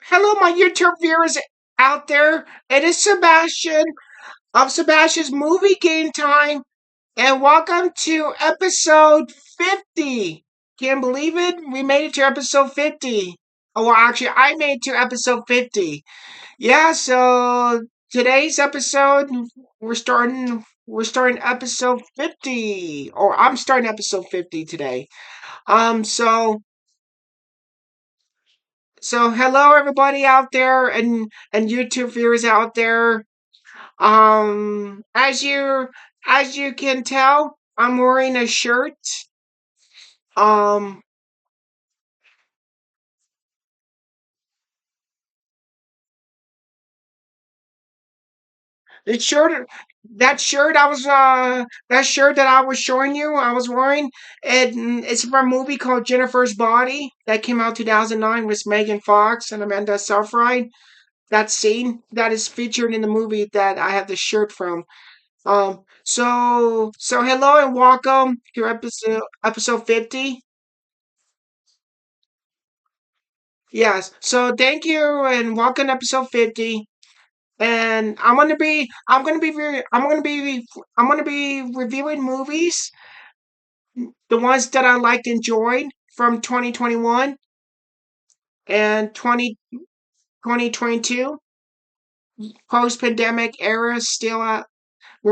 Hello, my YouTube viewers out there. It is Sebastian of Sebastian's Movie Game Time, and welcome to episode 50. Can't believe it? We made it to episode 50. Oh, well, actually, I made it to episode 50. Yeah, so today's episode, we're starting episode 50, or I'm starting episode 50 today. Um, so So hello everybody out there and YouTube viewers out there. Um as you as you can tell, I'm wearing a shirt. Um the shirt that shirt that I was showing you I was wearing, it's from a movie called Jennifer's Body that came out 2009 with Megan Fox and Amanda Seyfried. That scene that is featured in the movie that I have the shirt from. So hello and welcome to episode 50. Yes. So thank you and welcome to episode 50. And I'm gonna be reviewing movies, the ones that I liked and enjoyed from 2021 and 2022, post pandemic era, still when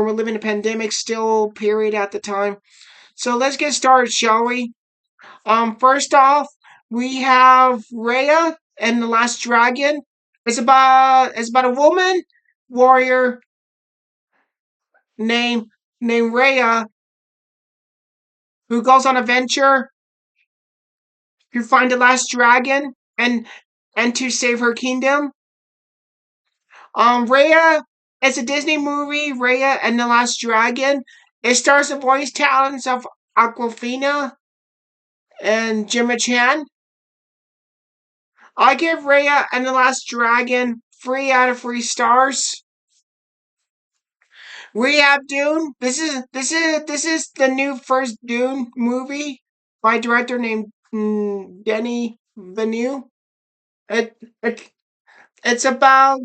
we're living in a pandemic still period at the time. So let's get started, shall we? First off, we have Rhea and the Last Dragon. It's about a woman warrior named named Rhea who goes on a venture to find the last dragon and to save her kingdom. Rhea, it's a Disney movie, Rhea and the Last Dragon. It stars the voice talents of Aquafina and Gemma Chan. I give Rhea and the Last Dragon 3 out of 3 stars. We have Dune. This is the new first Dune movie by a director named Denis Villeneuve. It, it it's about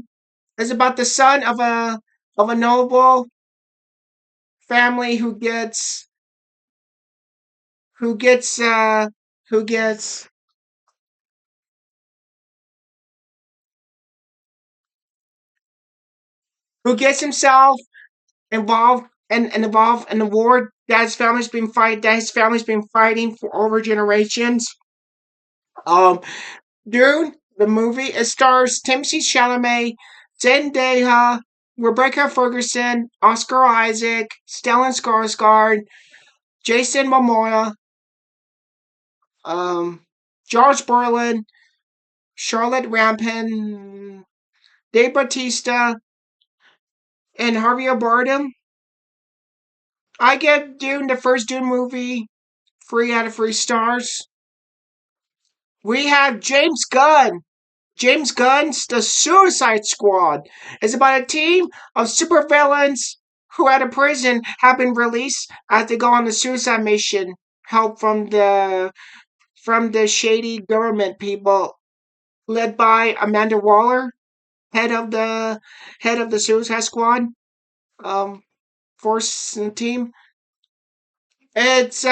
the son of a noble family who gets who gets who gets himself involved in the war that his family's been fighting for over generations. Um, Dune, the movie, it stars Timothy Chalamet, Zendaya, Rebecca Ferguson, Oscar Isaac, Stellan Skarsgård, Jason Momoa, um, George Brolin, Charlotte Rampin, Dave Bautista, and Javier Bardem. I give Dune, the first Dune movie, 3 out of 3 stars. We have James Gunn. James Gunn's The Suicide Squad is about a team of supervillains who out of prison have been released as they go on a suicide mission, help from the shady government people led by Amanda Waller, head of the Suicide Squad um force team. It's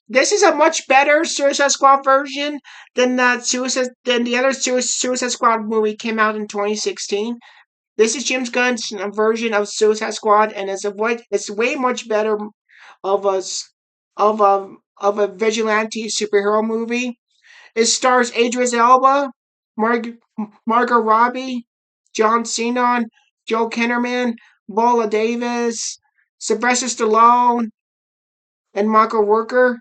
this is a much better Suicide Squad version than the other Suicide Squad movie came out in 2016. This is James Gunn's version of Suicide Squad, and it's way much better of a of a vigilante superhero movie. It stars Idris Elba, Margot Robbie, John Cena, Joel Kinnaman, Viola Davis, Sylvester Stallone, and Michael Rooker.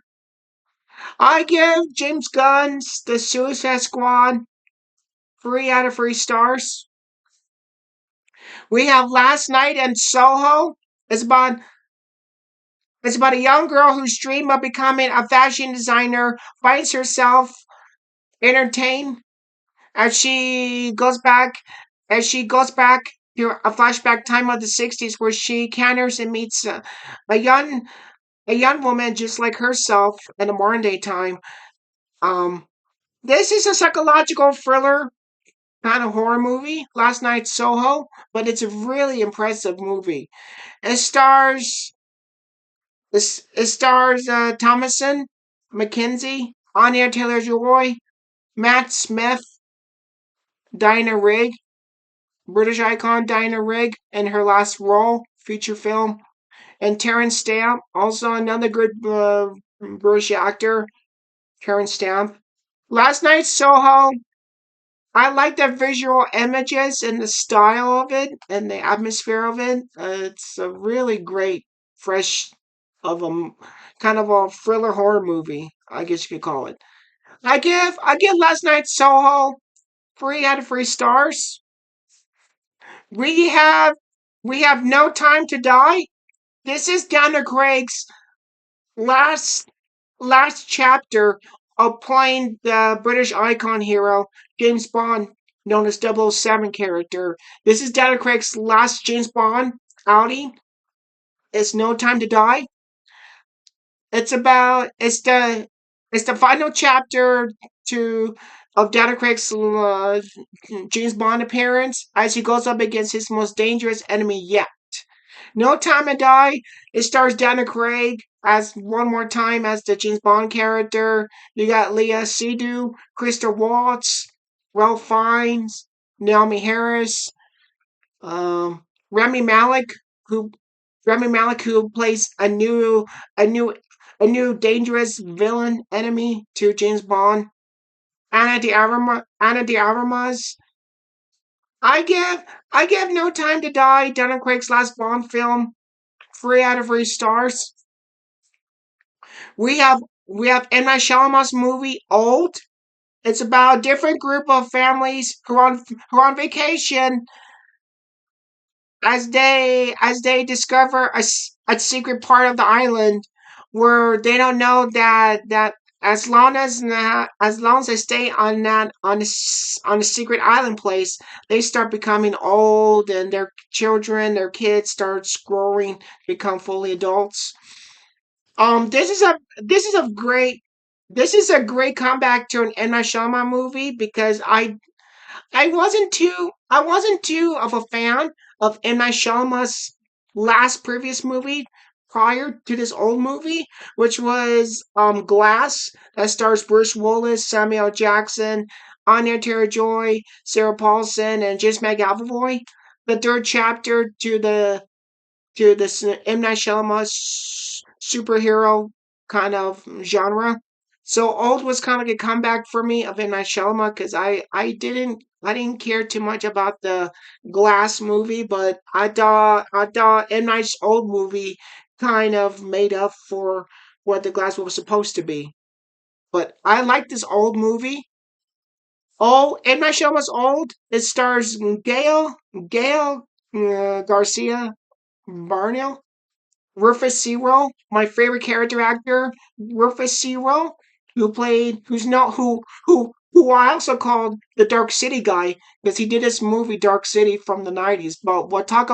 I give James Gunn's The Suicide Squad 3 out of 3 stars. We have Last Night in Soho. It's about it's about a young girl whose dream of becoming a fashion designer finds herself entertained as she goes back to a flashback time of the 60s where she encounters and meets a young a young woman just like herself in the modern day time. Um, This is a psychological thriller kind of horror movie, Last Night Soho, but it's a really impressive movie. It stars it stars Thomason, Mackenzie, Anya Taylor-Joy, Matt Smith, Dinah Rigg, British icon Dinah Rigg in her last role, feature film, and Terrence Stamp, also another good British actor, Terrence Stamp. Last Night Soho, I like the visual images and the style of it and the atmosphere of it. It's a really great, fresh, of a kind of a thriller horror movie, I guess you could call it. I give Last Night Soho 3 out of 3 stars. We have we have No Time to Die. This is Daniel Craig's last last chapter of playing the British icon hero James Bond, known as 007 character. This is Daniel Craig's last James Bond outing. It's No Time to Die. It's the final chapter to of Daniel Craig's James Bond appearance as he goes up against his most dangerous enemy yet. No Time to Die. It stars Daniel Craig as one more time as the James Bond character. You got Leah Seydoux, Christopher Waltz, Ralph Fiennes, Naomi Harris, um, Rami Malek, who Rami Malek who plays a new a new dangerous villain enemy to James Bond. Anna de Armas. I give No Time to Die, Daniel Craig's last Bond film, 3 out of 3 stars. We have we have M. Night Shyamalan's movie Old. It's about a different group of families who are on vacation as they discover a secret part of the island where they don't know that as long as they stay on that on a secret island place, they start becoming old and their kids start growing, become fully adults. This is a great comeback to an M. Night Shyamalan movie because I wasn't too of a fan of M. Night Shyamalan's last previous movie prior to this old movie, which was Glass, that stars Bruce Willis, Samuel Jackson, Anya Taylor Joy, Sarah Paulson, and James McAvoy. The third chapter to this M. Night Shyamalan superhero kind of genre. So Old was kind of like a comeback for me of M. Night Shyamalan because I didn't care too much about the Glass movie, but I thought M. Night's Old movie kind of made up for what the Glass was supposed to be. But I like this Old movie. Oh, M. Night Shyamalan's Old. It stars Gail Garcia Barnell, Rufus Sewell, my favorite character actor, Rufus Sewell, who I also called the Dark City guy because he did this movie Dark City from the '90s. But we'll talk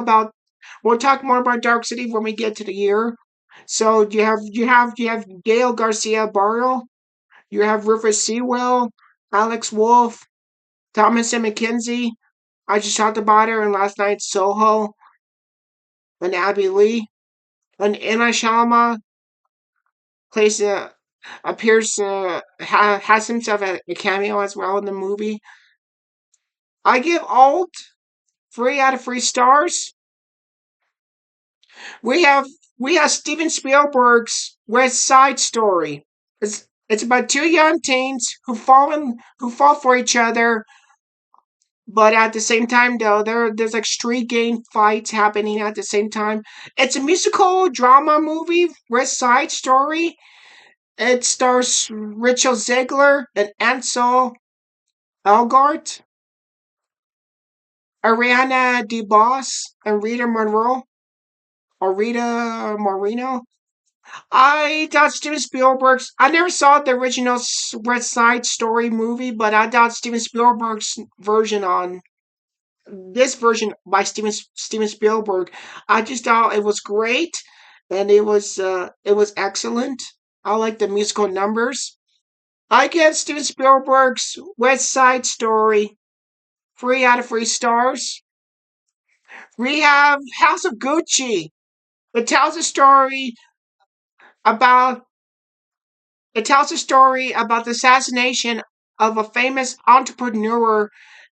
more about Dark City when we get to the year. So you have Gail Garcia Barrio, you have Rufus Sewell, Alex Wolf, Thomas and McKenzie. I just talked about her in last night's Soho, and Abby Lee. And Anna Sharma plays appears has himself a cameo as well in the movie. I give Alt 3 out of 3 stars. We have we have Steven Spielberg's West Side Story. It's about two young teens who fall for each other, but at the same time though there's like street gang fights happening at the same time. It's a musical drama movie, West Side Story. It stars Rachel Zegler and Ansel Elgort, Ariana DeBose, and Rita Monroe, or Rita Moreno. I thought Steven Spielberg's. I never saw the original West Side Story movie, but I thought Steven Spielberg's version on this version by Steven Spielberg. I just thought it was great, and it was excellent. I like the musical numbers. I give Steven Spielberg's West Side Story 3 out of 3 stars. We have House of Gucci. It tells a story about it tells a story about the assassination of a famous entrepreneur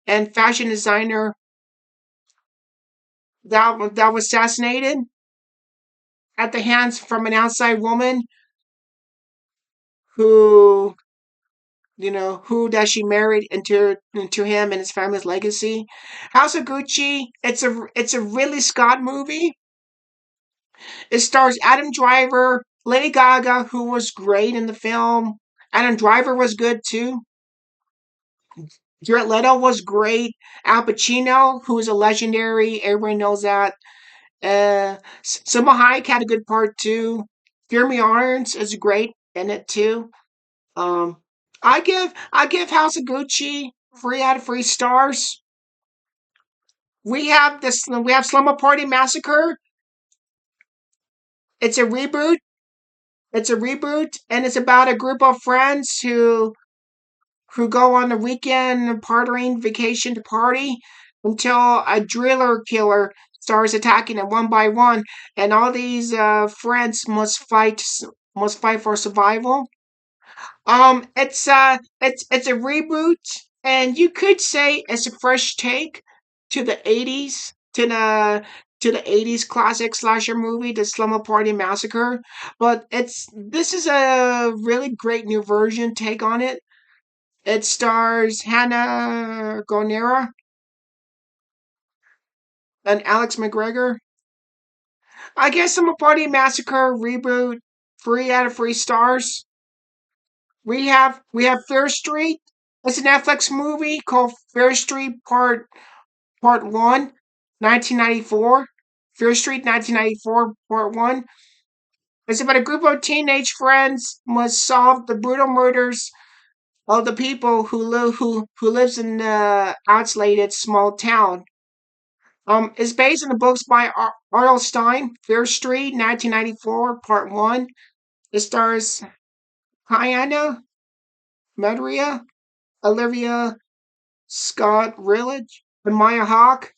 and fashion designer that was assassinated at the hands from an outside woman who who that she married into him and his family's legacy. House of Gucci. It's a Ridley Scott movie. It stars Adam Driver, Lady Gaga, who was great in the film. Adam Driver was good too. Jared Leto was great. Al Pacino, who is a legendary, everybody knows that. Selma Hayek had a good part too. Jeremy Irons is great in it too. Um, I give House of Gucci 3 out of 3 stars. We have Slumber Party Massacre. It's a reboot. It's a reboot, and it's about a group of friends who go on a weekend partying vacation to party until a driller killer starts attacking them one by one, and all these friends must fight for survival. It's a reboot, and you could say it's a fresh take to the '80s, to the '80s classic slasher movie, the Slumber Party Massacre. But this is a really great new version take on it. It stars Hannah Gonera and Alex McGregor. I guess Slumber Party Massacre reboot 3 out of 3 stars. We have Fear Street. It's a Netflix movie called Fear Street Part 1, 1994. Fear Street 1994 Part 1. It's about a group of teenage friends must solve the brutal murders of the people who lives in the isolated small town. It's based on the books by R.L. Stein, Fear Street 1994 Part 1. It stars Hannah Maria, Olivia Scott Rillage, and Maya Hawke.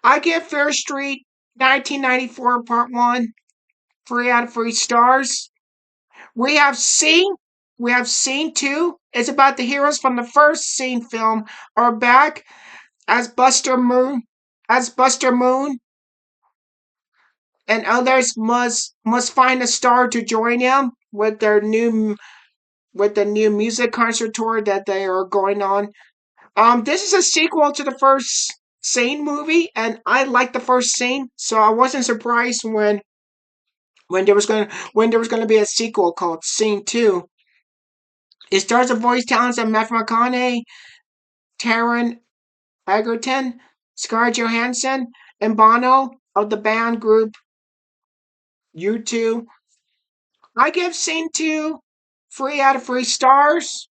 I give Fair Street 1994 Part 1 3 out of 3 stars. We have Scene. We have Scene 2. It's about the heroes from the first Scene film are back as Buster Moon. As Buster Moon and others must find a star to join them with the new music concert tour that they are going on. This is a sequel to the first Scene movie, and I liked the first Scene, so I wasn't surprised when there was gonna be a sequel called Scene 2. It stars the voice talents of Matthew McConaughey, Taron Egerton, Scarlett Johansson, and Bono of the band group U2. I give Scene 2 3 out of 3 stars.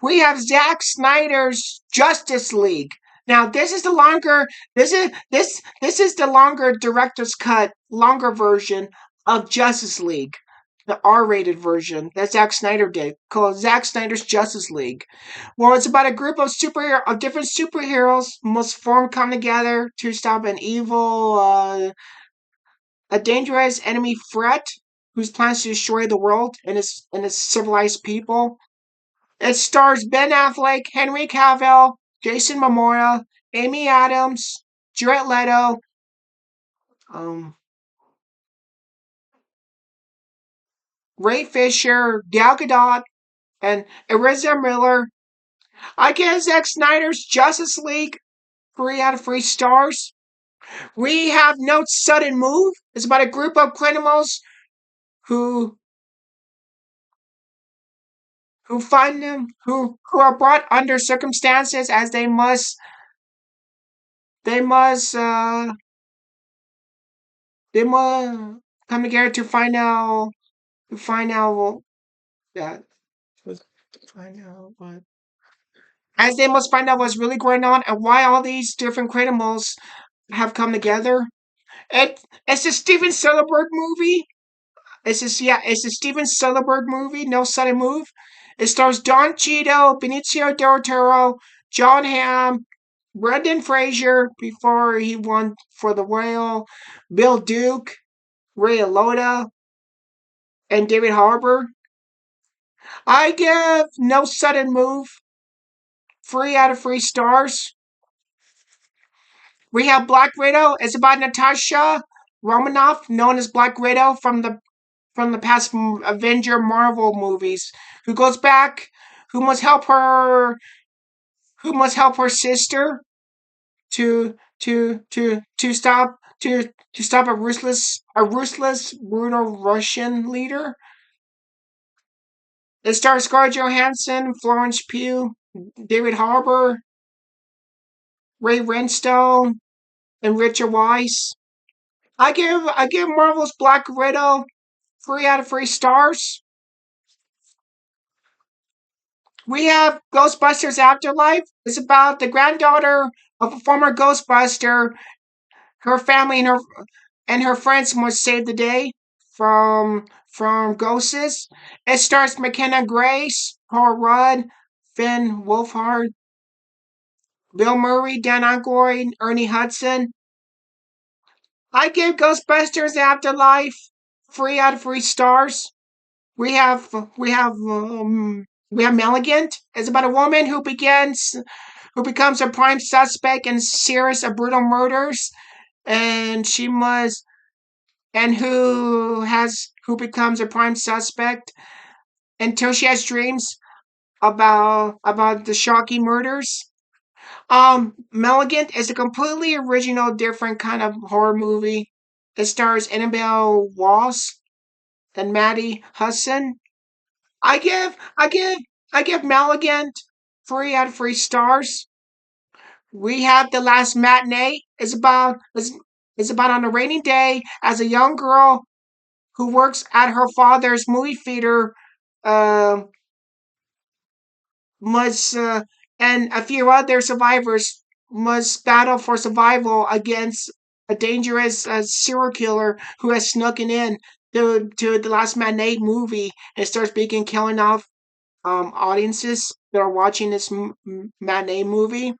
We have Zack Snyder's Justice League. Now this is the longer director's cut, longer version of Justice League, the R-rated version that Zack Snyder did, called Zack Snyder's Justice League. Well, it's about a group of different superheroes must come together to stop a dangerous enemy threat whose plans to destroy the world and its civilized people. It stars Ben Affleck, Henry Cavill, Jason Momoa, Amy Adams, Jared Leto, um, Ray Fisher, Gal Gadot, and Ezra Miller. I give Zack Snyder's Justice League 3 out of 3 stars. We have No Sudden Move. It's about a group of criminals who who are brought under circumstances as they must they must come together to find out that to find out what as they must find out what's really going on and why all these different criminals have come together. It's a Steven Soderbergh movie. It's a Steven Soderbergh movie. No Sudden Move. It stars Don Cheadle, Benicio del Toro, John Hamm, Brendan Fraser before he won for The Whale, Bill Duke, Ray Liotta, and David Harbour. I give No Sudden Move 3 out of 3 stars. We have Black Widow. It's about Natasha Romanoff, known as Black Widow from the past Avenger Marvel movies, who goes back, who must help her, who must help her sister to stop to stop a ruthless brutal Russian leader. It stars Scarlett Johansson, Florence Pugh, David Harbour, Ray Winstone, and Richard Weisz. I give Marvel's Black Widow 3 out of 3 stars. We have Ghostbusters Afterlife. It's about the granddaughter of a former Ghostbuster. Her family and her friends must save the day from ghosts. It stars McKenna Grace, Paul Rudd, Finn Wolfhard, Bill Murray, Dan Aykroyd, Ernie Hudson. I give Ghostbusters Afterlife 3 out of 3 stars. We have we have we have Malignant. It's about a woman who becomes a prime suspect in a series of brutal murders, and she must and who becomes a prime suspect until she has dreams about the shocking murders. Malignant is a completely original, different kind of horror movie. It stars Annabelle Walls and Maddie Hudson. I give I give I give Malignant 3 out of 3 stars. We have The Last Matinee. It's about on a rainy day as a young girl who works at her father's movie theater uh, must and a few other survivors must battle for survival against a dangerous serial killer who has snuck in to the Last Matinee movie and starts begin killing off audiences that are watching this matinee movie.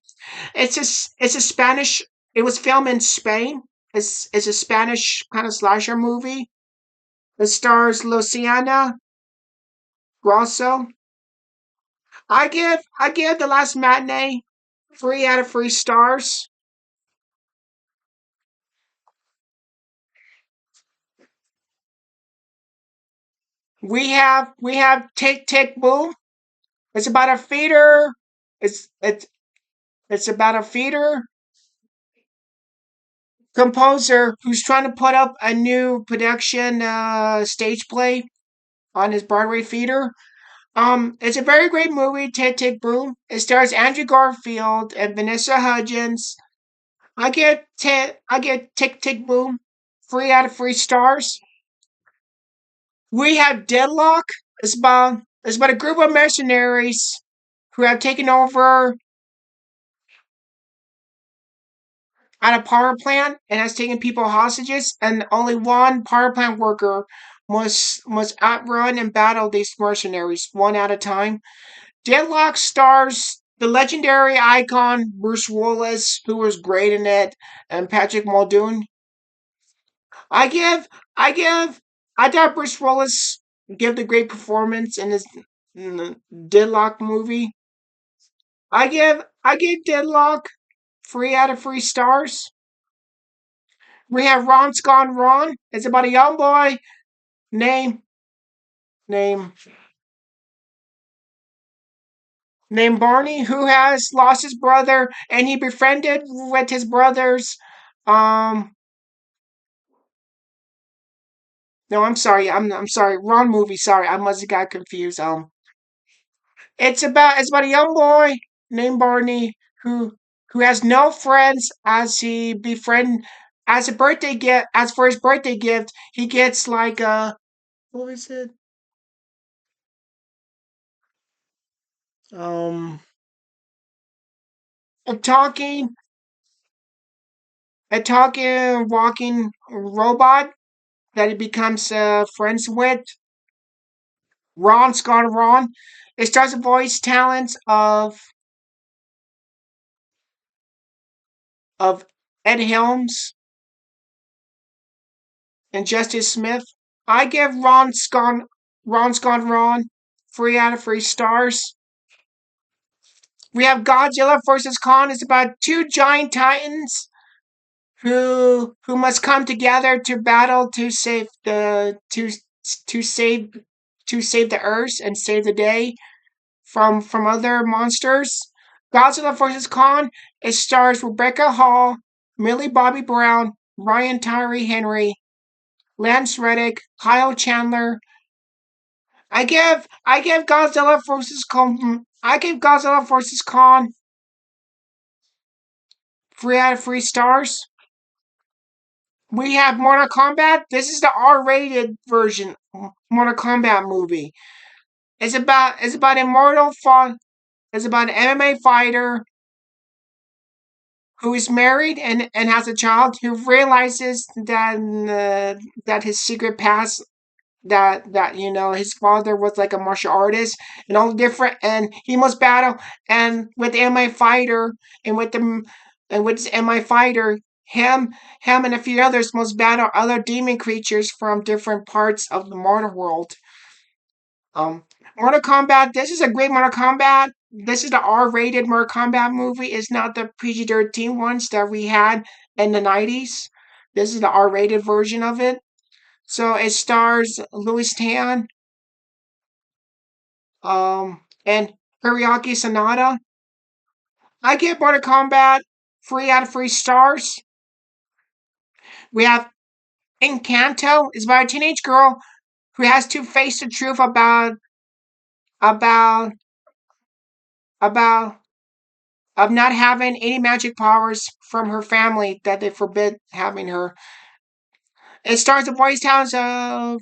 It's a Spanish. It was filmed in Spain. It's a Spanish kind of slasher movie. It stars Luciana Grosso. I give The Last Matinee 3 out of 3 stars. We have Tick Tick Boom. It's about a theater. It's about a theater composer who's trying to put up a new production stage play on his Broadway theater. It's a very great movie, Tick Tick Boom. It stars Andrew Garfield and Vanessa Hudgens. I get Tick Tick Boom 3 out of 3 stars. We have Deadlock. It's about a group of mercenaries who have taken over at a power plant and has taken people hostages, and only one power plant worker must outrun and battle these mercenaries one at a time. Deadlock stars the legendary icon Bruce Willis, who was great in it, and Patrick Muldoon. I give, I give, I thought Bruce Willis gave the great performance in the Deadlock movie. I give Deadlock 3 out of 3 stars. We have Ron's Gone Wrong. It's about a young boy named named named Barney who has lost his brother, and he befriended with his brothers. Um, no, I'm sorry. Wrong movie. Sorry, I must have got confused. It's about a young boy named Barney who has no friends as he befriend as a birthday gift. As for his birthday gift, he gets like a what was it? Um, a talking walking robot that he becomes friends with. Ron's gone wrong. It stars the voice talents of Ed Helms and Justice Smith. I give Ron's Gone Ron 3 out of 3 stars. We have Godzilla vs. Kong. It's about two giant titans who must come together to battle to save to save to save the Earth and save the day from other monsters. Godzilla vs. Kong. It stars Rebecca Hall, Millie Bobby Brown, Ryan Tyree Henry, Lance Reddick, Kyle Chandler. I give Godzilla vs. Kong. I give Godzilla vs. Kong 3 out of 3 stars. We have Mortal Kombat. This is the R-rated version Mortal Kombat movie. It's about immortal fun. It's about an MMA fighter who is married and has a child who realizes that his secret past that his father was like a martial artist and all different and he must battle and with the MMA fighter and with this MMA fighter him and a few others must battle other demon creatures from different parts of the mortal world. Um, Mortal Kombat. This is a great Mortal Kombat. This is the R-rated Mortal Kombat movie. It's not the PG-13 ones that we had in the 90s. This is the R-rated version of it. So it stars Louis Tan, and Hiroyuki Sanada. I give Mortal Kombat 3 out of 3 stars. We have Encanto. It's about a teenage girl who has to face the truth about about of not having any magic powers from her family that they forbid having her. It stars the voice talents of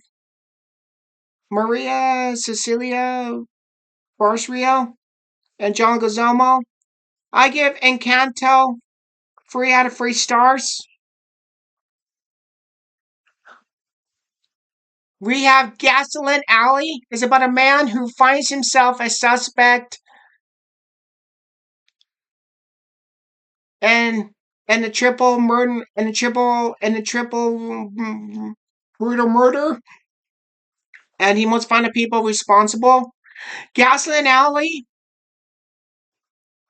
Maria Cecilia Barrio and John Gazomo. I give Encanto 3 out of 3 stars. We have Gasoline Alley. It's about a man who finds himself a suspect and and the triple murder and the triple murder, and he must find the people responsible. Gasoline Alley.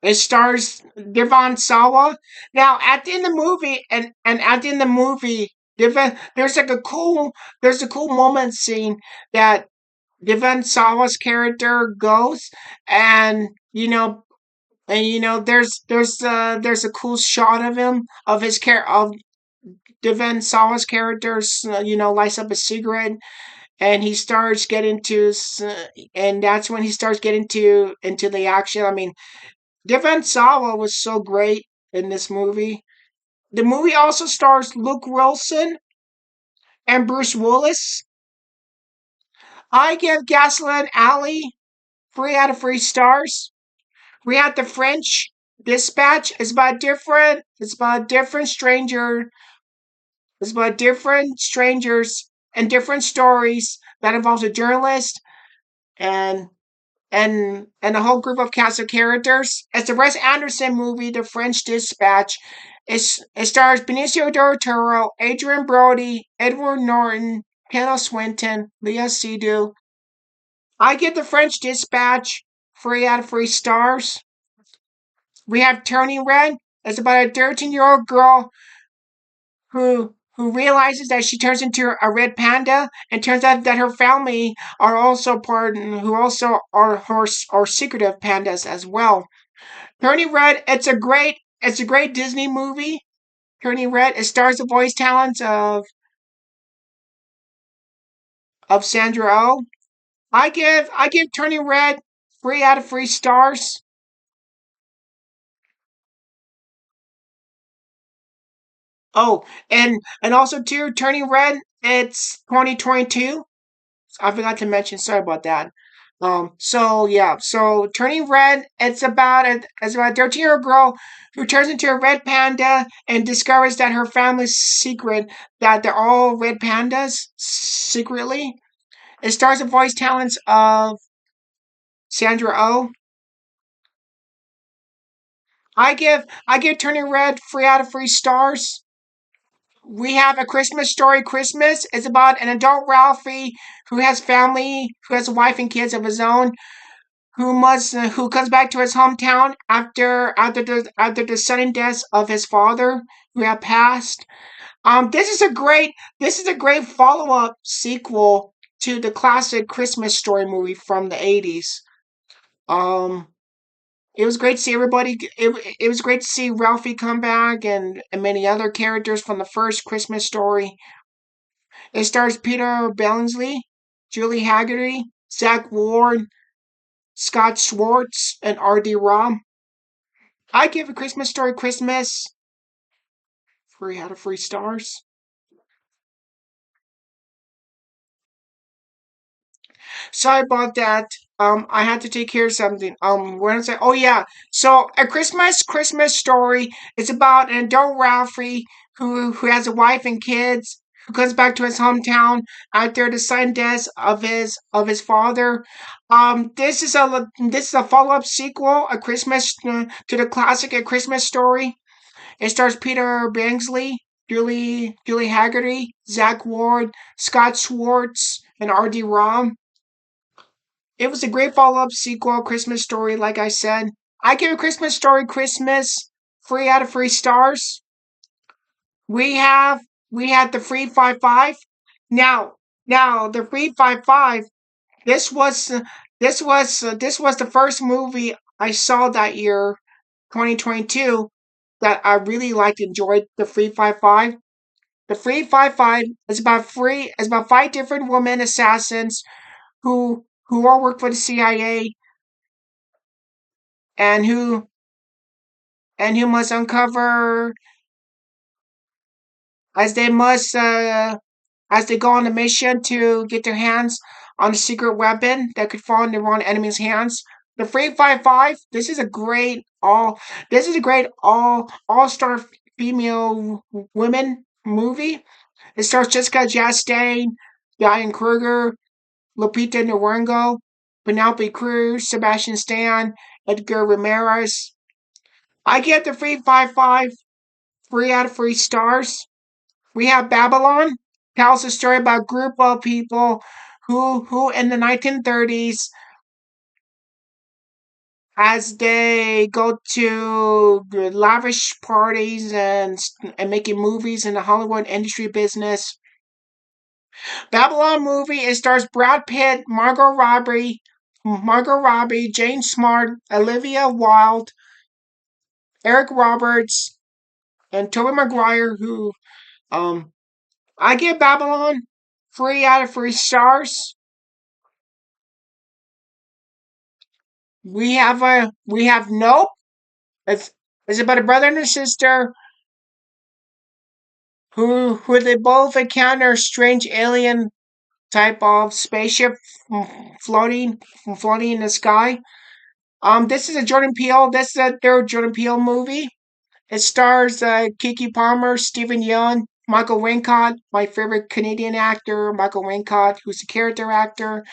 It stars Devon Sawa. Now at the end of the movie, and at the end of the movie, there's like there's a cool moment scene that Devon Sawa's character goes, and there's a cool shot of him of his care of Devon Sawa's characters, lights up a cigarette, and he starts getting to, and that's when he starts getting into the action. I mean, Devon Sawa was so great in this movie. The movie also stars Luke Wilson and Bruce Willis. I give Gasoline Alley 3 out of 3 stars. We have The French Dispatch. It's about different stranger. It's about different strangers and different stories that involves a journalist and and a whole group of cast of characters. It's the Wes Anderson movie, The French Dispatch. It stars Benicio del Toro, Adrian Brody, Edward Norton, Tilda Swinton, Leah Seydoux. I give The French Dispatch 3 out of 3 stars. We have Turning Red. It's about a 13-year-old girl who realizes that she turns into a red panda, and turns out that her family are also who also are secretive pandas as well. Turning Red, it's a great Disney movie. Turning Red, it stars the voice talents of Sandra Oh. I give Turning Red 3 out of 3 stars. Oh, and also too, Turning Red, it's 2022. I forgot to mention. Sorry about that. So yeah. So Turning Red. It's about a 13-year-old girl who turns into a red panda and discovers that her family's secret that they're all red pandas secretly. It stars the voice talents Sandra Oh. I give Turning Red 3 out of 3 stars. We have A Christmas Story Christmas. It's about an adult Ralphie who has family, who has a wife and kids of his own, who comes back to his hometown after the sudden death of his father who had passed. This is a great follow up sequel to the classic Christmas Story movie from the 80s. Um, it was great to see everybody. It was great to see Ralphie come back and many other characters from the first Christmas Story. It stars Peter Billingsley, Julie Haggerty, Zach Ward, Scott Schwartz, and R.D. Rom. I give A Christmas Story Christmas 3 out of 3 stars. Sorry about that. I had to take care of something. What did I say? Oh yeah. So A Christmas Story is about an adult Ralphie who has a wife and kids who comes back to his hometown after the sudden death of his father. This is a follow up sequel, A Christmas to the classic A Christmas Story. It stars Peter Billingsley, Julie Haggerty, Zach Ward, Scott Schwartz, and R.D. Rom. It was a great follow up sequel, Christmas Story, like I said. I give A Christmas Story Christmas 3 out of 3 stars. We have we had the 355. Now the 355. This was this was the first movie I saw that year, 2022, that I really liked, enjoyed. The 355. The 355 is about 5 different women assassins who all work for the CIA and who must uncover as they must as they go on a mission to get their hands on a secret weapon that could fall in the wrong enemy's hands. The 355. This is a great all-star female women movie. It stars Jessica Chastain, Diane Kruger, Lupita Nyong'o, Penelope Cruz, Sebastian Stan, Edgar Ramirez. I give the 355 3 out of 3 stars. We have Babylon. Tells a story about a group of people who in the 1930s, as they go to lavish parties and making movies in the Hollywood industry business. Babylon movie. It stars Brad Pitt, Margot Robbie, Jane Smart, Olivia Wilde, Eric Roberts, and Tobey Maguire. Who I give Babylon 3 out of 3 stars. We have Nope. It's it's about a brother and a sister who they both encounter a strange alien type of spaceship floating floating in the sky. This is a Jordan Peele. This is a third Jordan Peele movie. It stars Kiki Palmer, Stephen Yeun, Michael Wincott, my favorite Canadian actor, Michael Wincott, who's the character actor,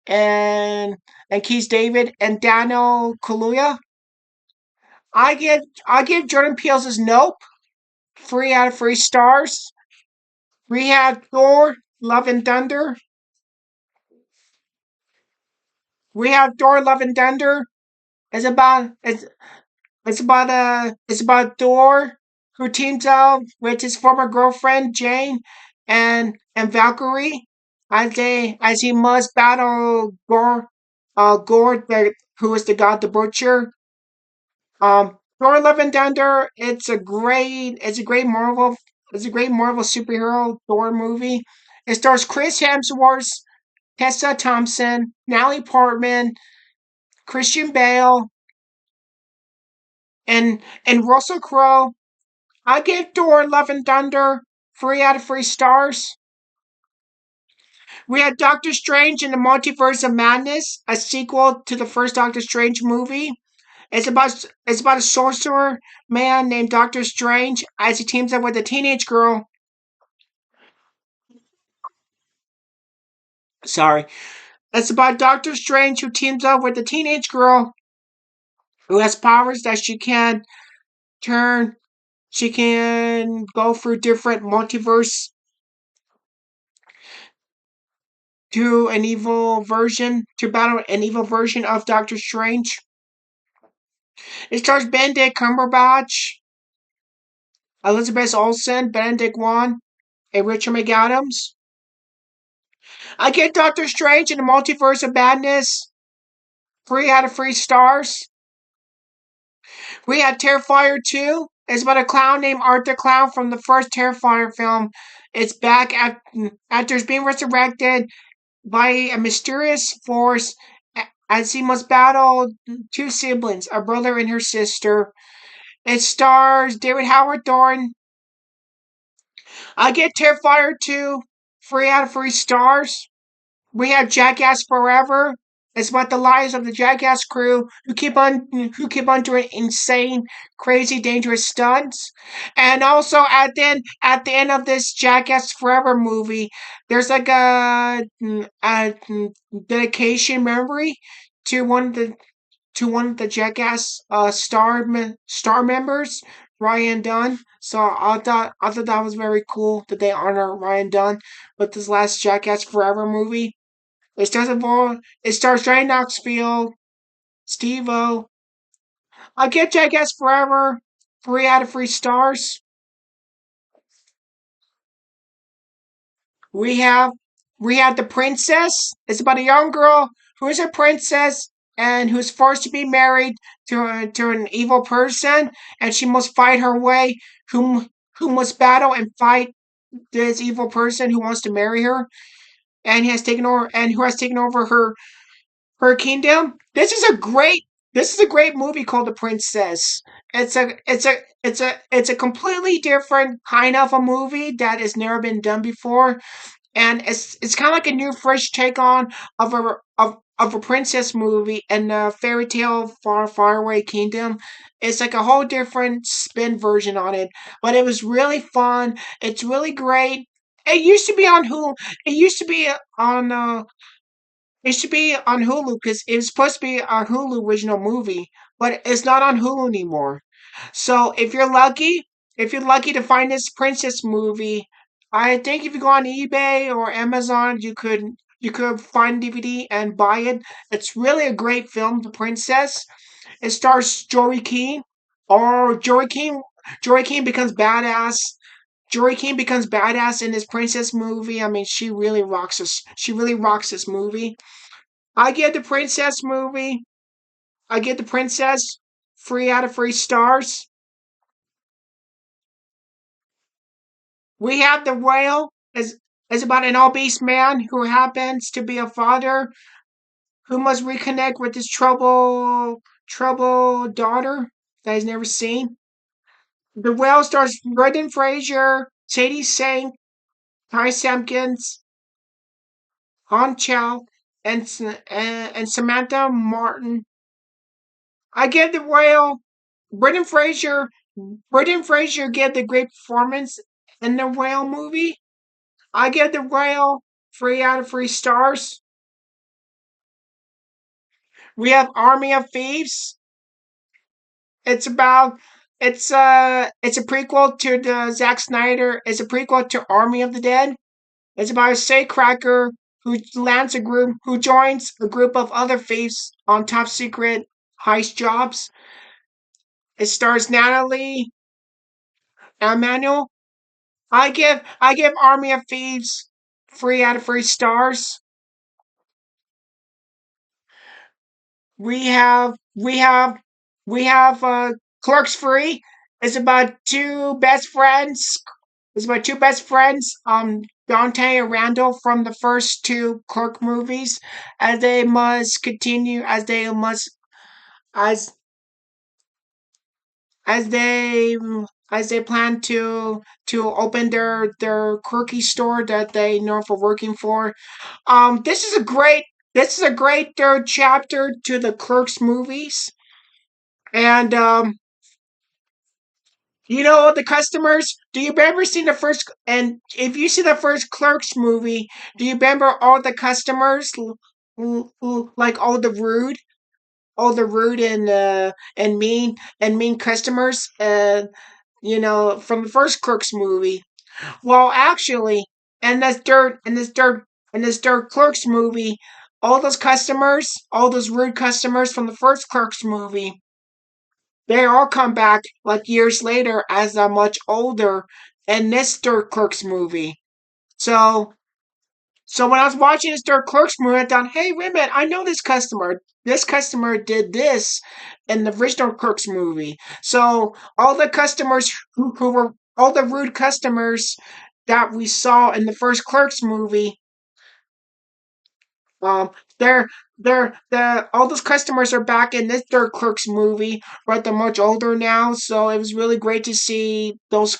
and Keith David and Daniel Kaluuya. I give Jordan Peele's Nope 3 out of 3 stars. We have Thor: Love and Thunder. We have Thor: Love and Thunder. It's about Thor who teams up with his former girlfriend Jane and Valkyrie as he must battle Gore, who is the god the butcher. Thor: Love and Thunder. It's a great Marvel superhero Thor movie. It stars Chris Hemsworth, Tessa Thompson, Natalie Portman, Christian Bale, and Russell Crowe. I give Thor: Love and Thunder 3 out of 3 stars. We had Doctor Strange in the Multiverse of Madness, a sequel to the first Doctor Strange movie. It's about a sorcerer man named Doctor Strange as he teams up with a teenage girl. Sorry. It's about Doctor Strange who teams up with a teenage girl who has powers that turn she can go through different multiverse to battle an evil version of Doctor Strange. It stars Benedict Cumberbatch, Elizabeth Olsen, Benedict Wong, and Richard McAdams. I get Doctor Strange in the Multiverse of Madness. 3 out of 3 stars. We had Terrifier 2. It's about a clown named Art the Clown from the first Terrifier film. It's back after it's being resurrected by a mysterious force as he must battle two siblings, a brother and her sister. It stars David Howard Thorne. I get Terrifier 2, 3 out of 3 stars. We have Jackass Forever. It's about the lives of the Jackass crew who keep on doing insane, crazy, dangerous stunts. And also at the end of this Jackass Forever movie, there's like a dedication memory to one of the Jackass star members, Ryan Dunn. So I thought that was very cool that they honor Ryan Dunn with this last Jackass Forever movie. It stars Johnny Knoxville, Steve-O. I get Jackass Forever, 3 out of 3 stars. We have we have The Princess. It's about a young girl who is a princess and who's forced to be married to an evil person, and she must fight her way. Who must battle and fight this evil person who wants to marry her, and who has taken over her kingdom. This is a great movie called The Princess. It's a completely different kind of a movie that has never been done before, and it's kind of like a new fresh take on of a princess movie and a fairy tale far away kingdom. It's like a whole different spin version on it, but it was really fun. It's really great. It used to be on Hulu. It used to be on it should be on Hulu because it was supposed to be a Hulu original movie, but it's not on Hulu anymore. So if you're lucky to find this princess movie, I think if you go on eBay or Amazon, you could find DVD and buy it. It's really a great film, The Princess. It stars Joey King. Or Joey King becomes badass. Joey King becomes badass in this princess movie. I mean, she really rocks us. She really rocks this movie. I get the princess movie. I get the princess 3 out of 3 stars. We have the whale as about an obese man who happens to be a father who must reconnect with his troubled daughter that he's never seen. The whale stars Brendan Fraser, Sadie Sink, Ty Simpkins, Han Chow, and Samantha Martin. I give the whale Brendan Fraser. Brendan Fraser gave the great performance in the whale movie. I give the whale 3 out of 3 stars. We have Army of Thieves. It's about it's a prequel to the Zack Snyder. It's a prequel to Army of the Dead. It's about a safecracker who joins a group of other thieves on top secret heist jobs. It stars Natalie Emanuel. I give Army of Thieves 3 out of 3 stars. We have we have we have Clerks Free. It's about two best friends. It's about two best friends, Dante and Randall from the first two Clerk movies, as they must continue as as they plan to open their quirky store that they know for working for. This is a great third chapter to the Clerks movies, and the customers. Do you remember seeing the first? And if you see the first Clerks movie, do you remember all the customers? like all the rude and mean customers, from the first Clerks movie. Well, actually, in this third Clerks movie, all those rude customers from the first Clerks movie, they all come back like years later as a much older in this third Clerks movie. So So when I was watching the Star Clerks movie, I thought, hey, wait a minute, I know this customer. This customer did this in the original Clerks movie. So all the customers who were all the rude customers that we saw in the first Clerks movie, um, they're all those customers are back in this third Clerks movie, but they're much older now. So it was really great to see those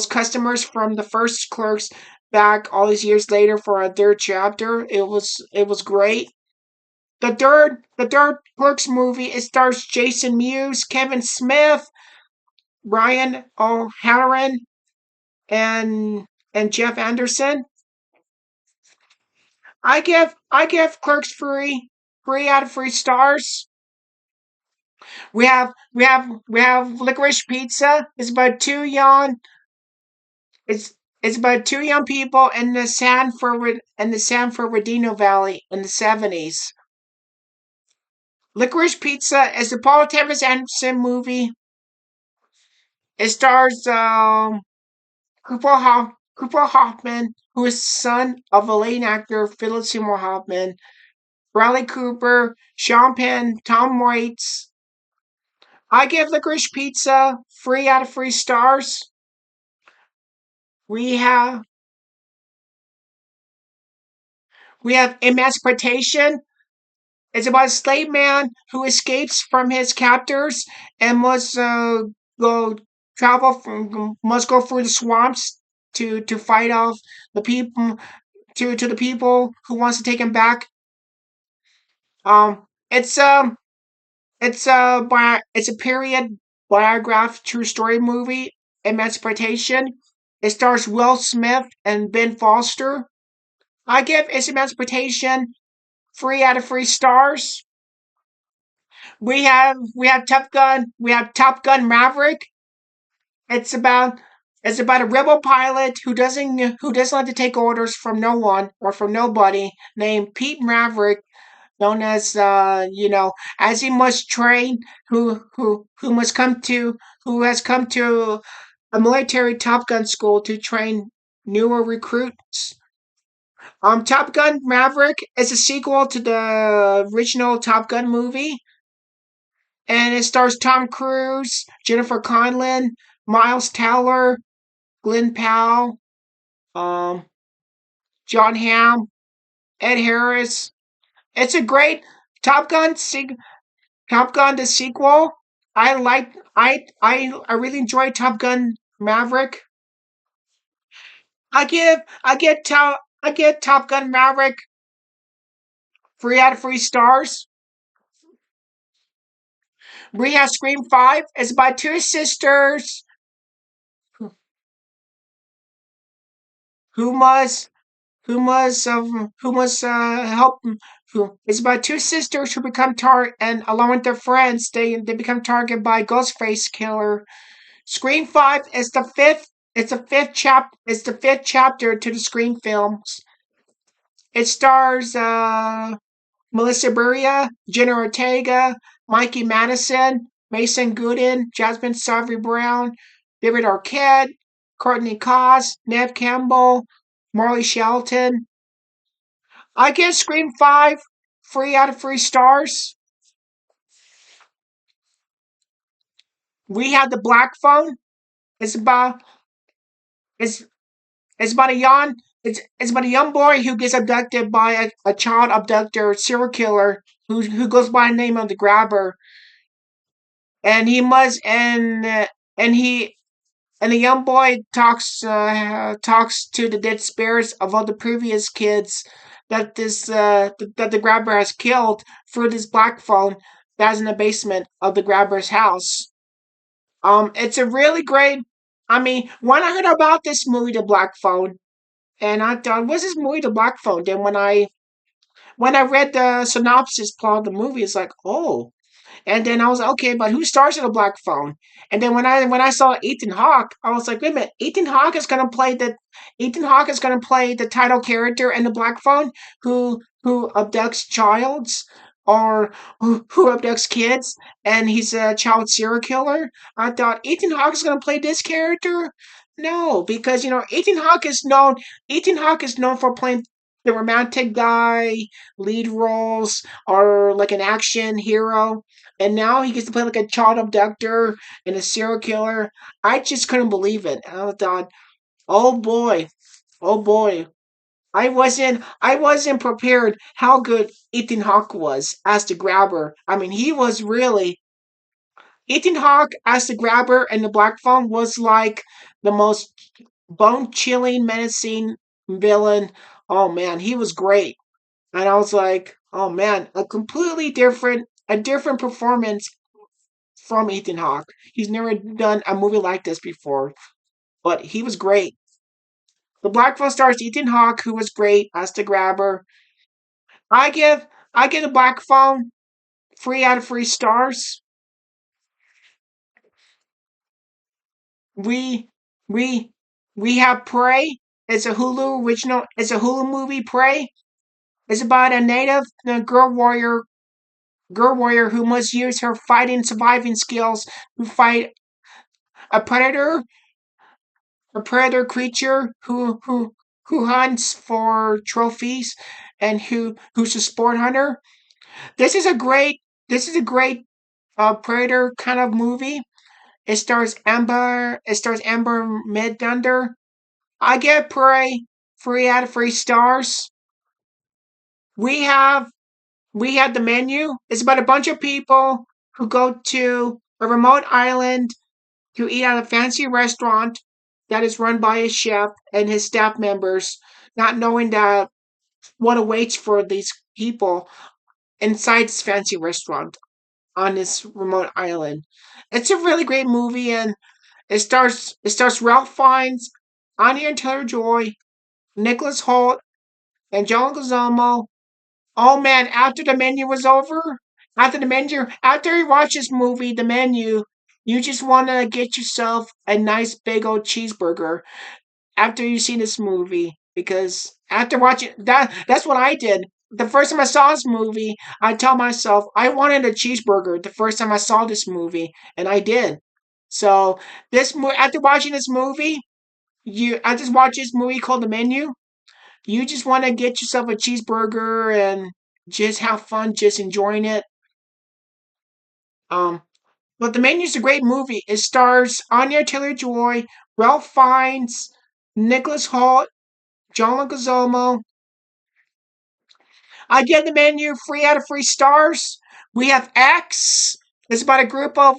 customers from the first Clerks back all these years later for a third chapter. It was great. The third Clerks movie, it stars Jason Mewes, Kevin Smith, Ryan O'Halloran, and Jeff Anderson. I give Clerks three out of 3 stars. We have Licorice Pizza. It's about two young people in the San Bernardino Valley in the 70s. Licorice Pizza is a Paul Thomas Anderson movie. It stars Cooper Hoffman, who is son of a late actor Philip Seymour Hoffman, Bradley Cooper, Sean Penn, Tom Waits. I give Licorice Pizza 3 out of 3 stars. We have we have Emancipation. It's about a slave man who escapes from his captors and go must go through the swamps to fight off the people to the people who wants to take him back. Um, it's um it's a period biograph true story movie. Emancipation. It stars Will Smith and Ben Foster. I give its Emancipation 3 out of 3 stars. We have Top Gun Maverick. It's about it's about a rebel pilot who doesn't like to take orders from no one or from nobody, named Pete Maverick, known as as he must train who has come to a military Top Gun school to train newer recruits. Top Gun Maverick is a sequel to the original Top Gun movie, and it stars Tom Cruise, Jennifer Conlon, Miles Teller, Glenn Powell, um, John Hamm, Ed Harris. It's a great Top Gun Top Gun the sequel. I really enjoy Top Gun Maverick. I get Top Gun Maverick 3 out of 3 stars. We have Scream 5. It's about two sisters who must who must help. It's about two sisters who become and along with their friends, they become targeted by Ghostface Killer. Scream 5 is the fifth. It's the fifth chapter to the Scream films. It stars Melissa Buria, Jenna Ortega, Mikey Madison, Mason Gooden, Jasmine Savory Brown, David Arquette, Courtney Coss, Neve Campbell, Marley Shelton. I give Scream 5 3 out of 3 stars. We have the Black Phone. It's about it's it's about a young it's about a young boy who gets abducted by a child abductor serial killer who goes by the name of the Grabber, and he must and he and the young boy talks to the dead spirits of all the previous kids that the Grabber has killed through this black phone that's in the basement of the Grabber's house. It's a really great. I mean, when I heard about this movie, The Black Phone, and I thought, what's this movie, The Black Phone? Then when I read the synopsis plot of the movie, it's like, oh. And then I was like, okay, but who stars in the Black Phone? And then when I saw Ethan Hawke, I was like, wait a minute, Ethan Hawke is gonna play the title character in the Black Phone who abducts childs or who abducts kids, and he's a child serial killer. I thought Ethan Hawke is gonna play this character. No, because Ethan Hawke is known for playing the romantic guy, lead roles, or like an action hero, and now he gets to play like a child abductor and a serial killer. I just couldn't believe it. I thought, oh boy, oh boy. I wasn't prepared how good Ethan Hawke was as the grabber. I mean, he was really Ethan Hawke as the grabber in the Black Phone was like the most bone chilling, menacing villain. Oh man, he was great. And I was like, oh man, a different performance from Ethan Hawke. He's never done a movie like this before, but he was great. The Black Phone stars Ethan Hawke, who was great as the grabber. I give I give the Black Phone 3 out of 3 stars. We we we have Prey. It's a Hulu original. It's a Hulu movie. Prey. It's about a native girl warrior who must use her fighting surviving skills to fight a predator a predator creature who hunts for trophies and who's a sport hunter. This is a great predator kind of movie. It stars Amber Midthunder. I get Prey 3 out of 3 stars. We have we have the menu. It's about a bunch of people who go to a remote island to eat at a fancy restaurant that is run by a chef and his staff members, not knowing that what awaits for these people inside this fancy restaurant on this remote island. It's a really great movie, and it stars Ralph Fiennes, Anya Taylor Joy, Nicholas Hoult, and John Leguizamo. Oh man, after you watch this movie, the menu, you just want to get yourself a nice big old cheeseburger after you see this movie, because after watching that's what I did. The first time I saw this movie, I tell myself I wanted a cheeseburger the first time I saw this movie, and I did. So after watching this movie, I just watched this movie called The Menu. You just want to get yourself a cheeseburger and just have fun, just enjoying it. Um, but The Menu's a great movie. It stars Anya Taylor Joy, Ralph Fiennes, Nicholas Hoult, John Leguizamo. I give The Menu 3 out of 3 stars. We have X. It's about a group of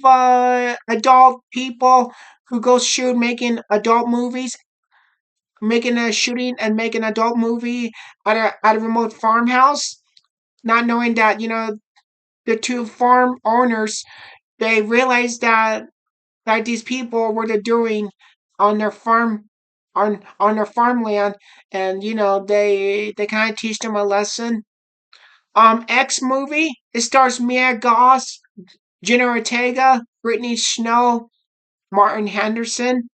adult people who go shoot making adult movies, making a shooting and making an adult movie at a remote farmhouse, not knowing that the two farm owners, they realized that these people what they're doing on their farm on their farmland, and they kind of teach them a lesson. X movie. It stars Mia Goss, Jenna Ortega, Brittany Snow, Martin Henderson.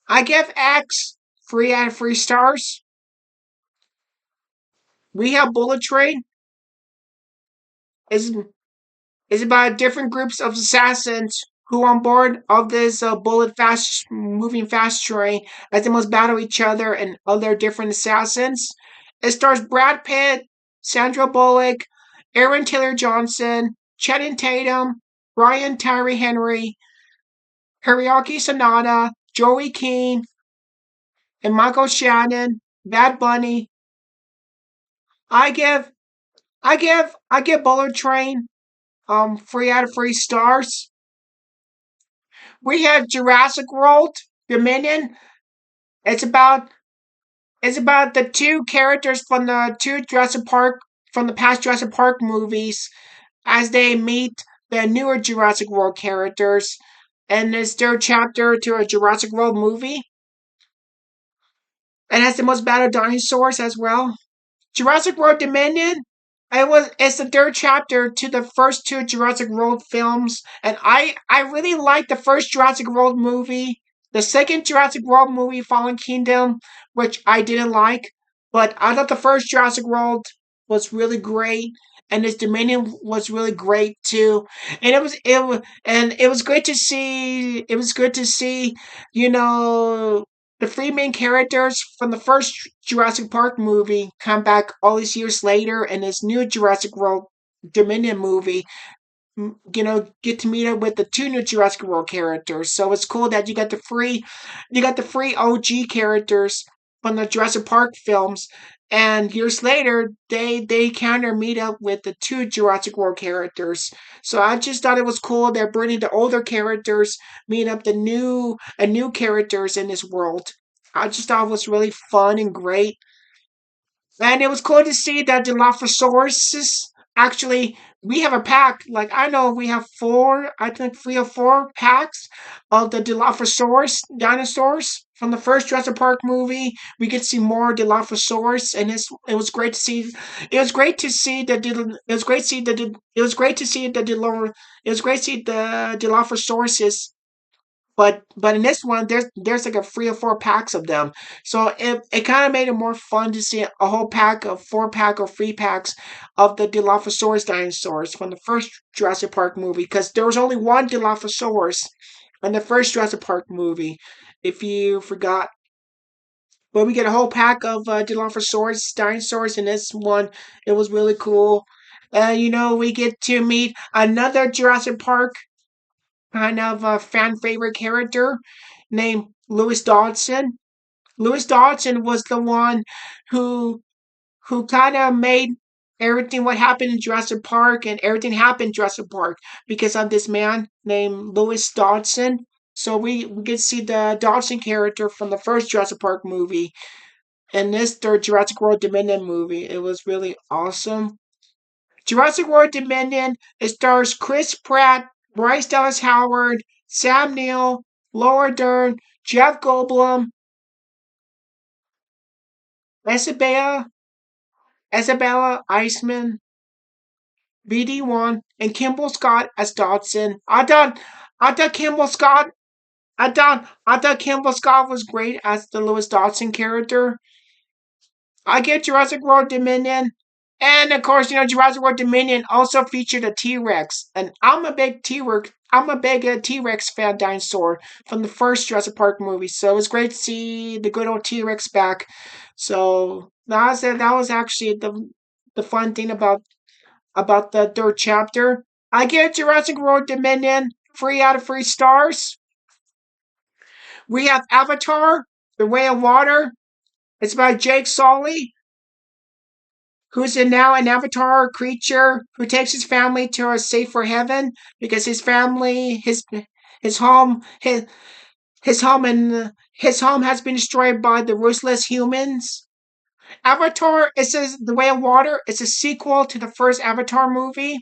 I give X 3 out of 3 stars. We have Bullet Train. Is is about different groups of assassins who are on board of this bullet fast moving fast train as they must battle each other and other different assassins. It stars Brad Pitt, Sandra Bullock, Aaron Taylor Johnson, Channing Tatum, Brian Tyree Henry, Hiroyuki Sanada, Joey Keane, and Michael Shannon, Bad Bunny. I give I give Bullet Train 3 out of 3 stars. We have Jurassic World Dominion. It's about it's about the two characters from the past Jurassic Park movies as they meet the newer Jurassic World characters, and it's their chapter to a Jurassic World movie. It has the most battle dinosaurs as well. Jurassic World Dominion. It's the third chapter to the first two Jurassic World films, and I really like the first Jurassic World movie. The second Jurassic World movie, Fallen Kingdom, which I didn't like, but I thought the first Jurassic World was really great, and its Dominion was really great too. And it was great to see. It was good to see, you know, the three main characters from the first Jurassic Park movie come back all these years later in this new Jurassic World Dominion movie. Get to meet up with the two new Jurassic World characters. So it's cool that you got the free OG characters from the Jurassic Park films, and years later they counter meet up with the two Jurassic World characters. So I just thought it was cool they're bringing the older characters meet up the new characters in this world. I just thought it was really fun and great. And it was cool to see that the Dilophosaurus actually we have a pack. Like I know we have four, I think 3 or 4 packs of the Dilophosaurus dinosaurs from the first Jurassic Park movie. We get to see more Dilophosaurus, and it was great to see. It was great to see it was great to see it was great to see it was great to see the Dilophosaurus, but in this one there's like a 3 or 4 packs of them, so it kind of made it more fun to see a whole pack of 4 pack or 3 packs of the Dilophosaurus dinosaurs from the first Jurassic Park movie, because there was only one Dilophosaurus in the first Jurassic Park movie, if you forgot. But we get a whole pack of Dilophosaurus dinosaurs in this one. It was really cool. We get to meet another Jurassic Park kind of a fan favorite character named Lewis Dodson. Lewis Dodson was the one who kind of made everything what happened in Jurassic Park, and everything happened in Jurassic Park because of this man named Lewis Dodson. So we get to see the Dodson character from the first Jurassic Park movie and this third Jurassic World Dominion movie. It was really awesome. Jurassic World Dominion, it stars Chris Pratt, Bryce Dallas Howard, Sam Neill, Laura Dern, Jeff Goldblum, Isabella, Isabella Eisman, BD1, and Kimball Scott as Dodson. I thought Kimball Scott, I thought Kimball Scott was great as the Lewis Dodson character. I get Jurassic World Dominion. And of course, Jurassic World Dominion also featured a T Rex. And I'm a big T Rex fan dinosaur from the first Jurassic Park movie. So it was great to see the good old T Rex back. So that was actually the fun thing about the third chapter. I get Jurassic World Dominion 3 out of 3 stars. We have Avatar, The Way of Water. It's by Jake Sully, who's now an avatar creature who takes his family to a safer heaven because his family, his home, his home has been destroyed by the ruthless humans. Avatar, it says The Way of Water. It's a sequel to the first Avatar movie.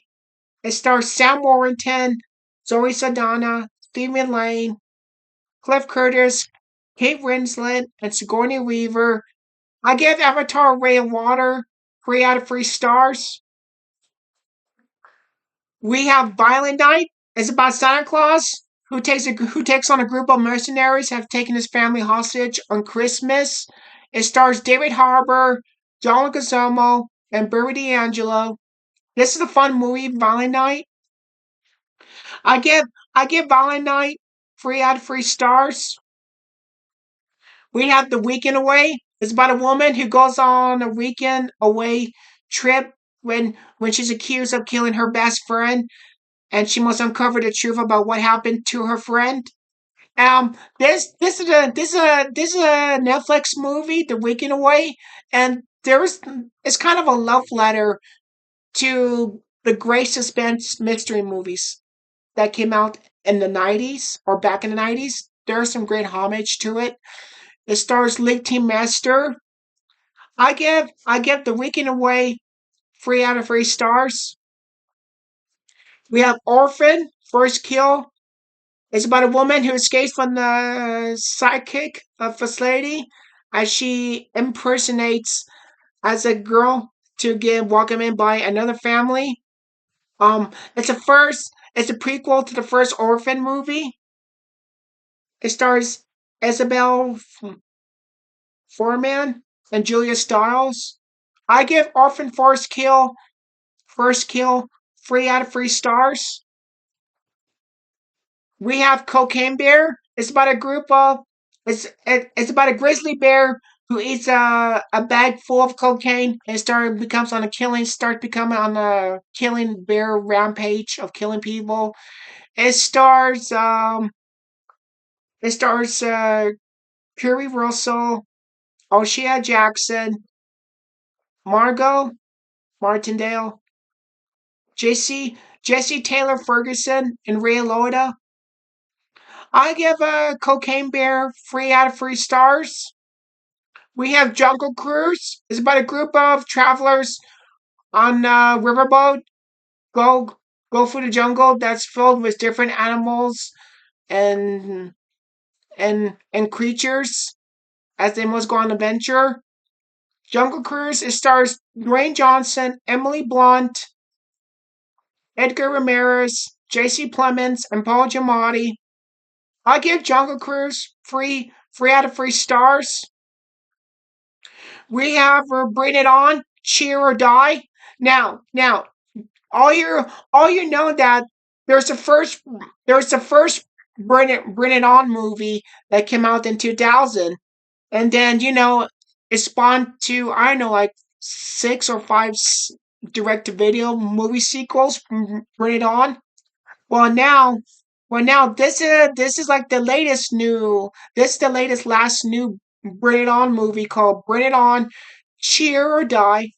It stars Sam Warrington, Zoe Saldana, Stephen Lane, Cliff Curtis, Kate Winslet, and Sigourney Weaver. I give Avatar Way of Water 3 out of 3 stars. We have Violent Night. It's about Santa Claus who takes on a group of mercenaries who have taken his family hostage on Christmas. It stars David Harbour, John Leguizamo, and Barry D'Angelo. This is a fun movie, Violent Night. I give I give Violent Night 3 out of 3 stars. We have The Weekend Away. It's about a woman who goes on a weekend away trip when she's accused of killing her best friend, and she must uncover the truth about what happened to her friend. This is a Netflix movie, The Weekend Away, and it's kind of a love letter to the great suspense mystery movies that came out in the 90s or back in the 90s. There's some great homage to it. It stars League Team Master. I give The Weekend Away 3 out of 3 stars. We have Orphan, First Kill. It's about a woman who escapes from the psychic facility as she impersonates as a girl to get welcomed in by another family. It's a prequel to the first Orphan movie. It stars Isabel Foreman and Julia Stiles. I give Orphan First Kill 3 out of 3 stars. We have Cocaine Bear. It's about a grizzly bear who eats a bag full of cocaine and starts becoming on a killing bear rampage of killing people. It stars um it stars Kerry Russell, O'Shea Jackson, Margot Martindale, Jesse Taylor Ferguson, and Ray Liotta. I give a Cocaine Bear 3 out of 3 stars. We have Jungle Cruise. It's about a group of travelers on a riverboat go go through the jungle that's filled with different animals and and creatures as they must go on an adventure. Jungle Cruise, it stars Dwayne Johnson, Emily Blunt, Edgar Ramirez, J.C. Plemons, and Paul Giamatti. I give Jungle Cruise 3 out of 3 stars. We have Bring It On, Cheer or Die. Now, all you know that there's the first Bring It On movie that came out in 2000, and then it spawned to I don't know like 6 or 5 direct to video movie sequels from Bring It On. Well now, this is like the latest new this is the latest last new Bring It On movie called Bring It On, Cheer or Die.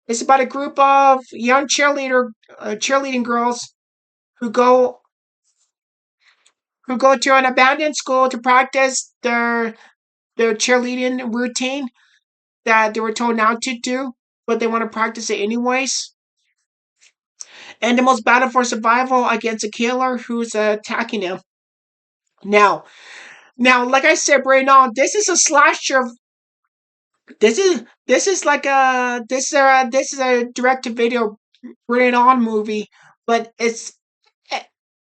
It's about a group of young cheerleading girls who go who go to an abandoned school to practice their cheerleading routine that they were told not to do, but they want to practice it anyways. And the most battle for survival against a killer who's attacking them. Now, like I said, Braynon, this is a slasher. This is a direct to video Bring It On movie, but it,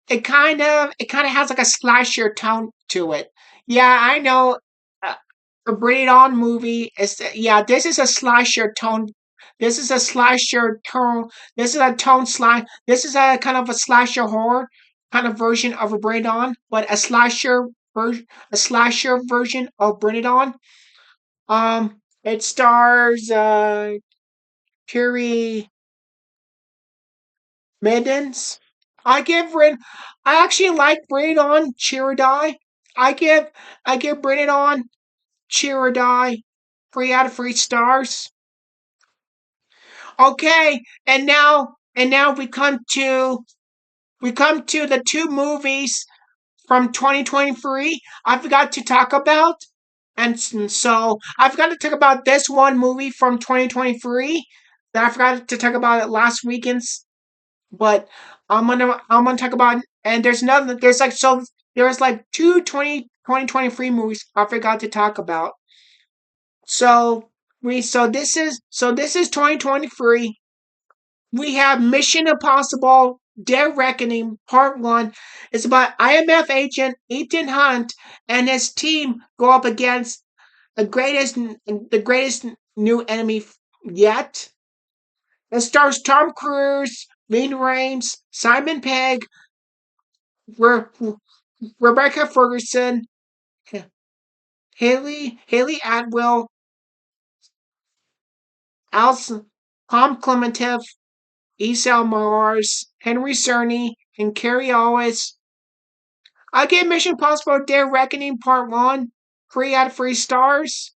it kind of has like a slasher tone to it. Yeah, I know. A Bring It On movie is yeah. This is a slasher tone. This is a slasher tone. This is a tone slash. This is a kind of a slasher horror kind of version of a Bring It On, but a slasher version of Bring It On. It stars Carrie Middens. I give Brin. I actually like Bring It On, Cheer or Die. I give I give Bring It On, Cheer or Die 3 out of 3 stars. Okay, and now we come to the 2 movies from 2023 I forgot to talk about. So I forgot to talk about this one movie from 2023 that I forgot to talk about it last weekend's. But I'm gonna talk about, and there's like two 2023 movies I forgot to talk about. So this is 2023. We have Mission Impossible Dead Reckoning Part 1. It's about IMF agent Ethan Hunt and his team go up against the greatest new enemy yet. It stars Tom Cruise, Ving Rhames, Simon Pegg, Re- Rebecca Ferguson, Haley Atwell, Alison, Tom Clementif, Esau Mars, Henry Cerny, and Carrie Ellis. I give Mission Impossible Dead Reckoning Part 1 3 out of 3 stars.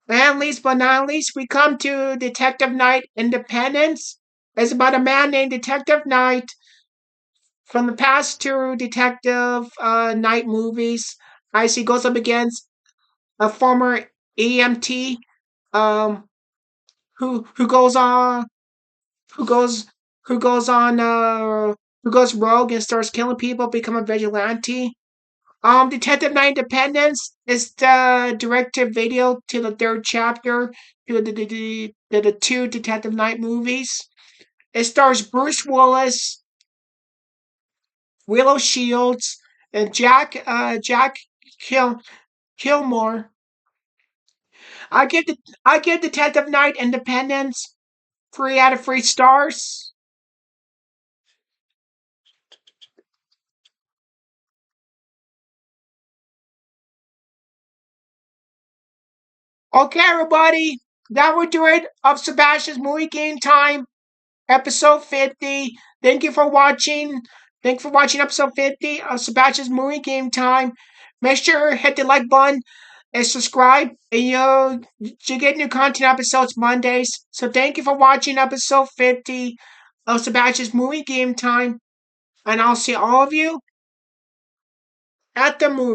And least but not least, we come to Detective Knight Independence. It's about a man named Detective Knight from the past 2 Detective Knight movies. He goes up against a former EMT um, who goes on who goes who goes on who goes rogue and starts killing people, become a vigilante. Detective Night Independence is the direct-to-video to the third chapter to the two Detective Night movies. It stars Bruce Willis, Willow Shields, and Jack Kill, Kilmore. I give Detective Night Independence 3 out of 3 stars. Okay, everybody, that will do it of Sebastian's Movie Game Time, episode 50. Thank you for watching. Thank you for watching episode 50 of Sebastian's Movie Game Time. Make sure to hit the like button and subscribe. And you get new content episodes Mondays. So thank you for watching episode 50 of Sebastian's Movie Game Time. And I'll see all of you at the movie.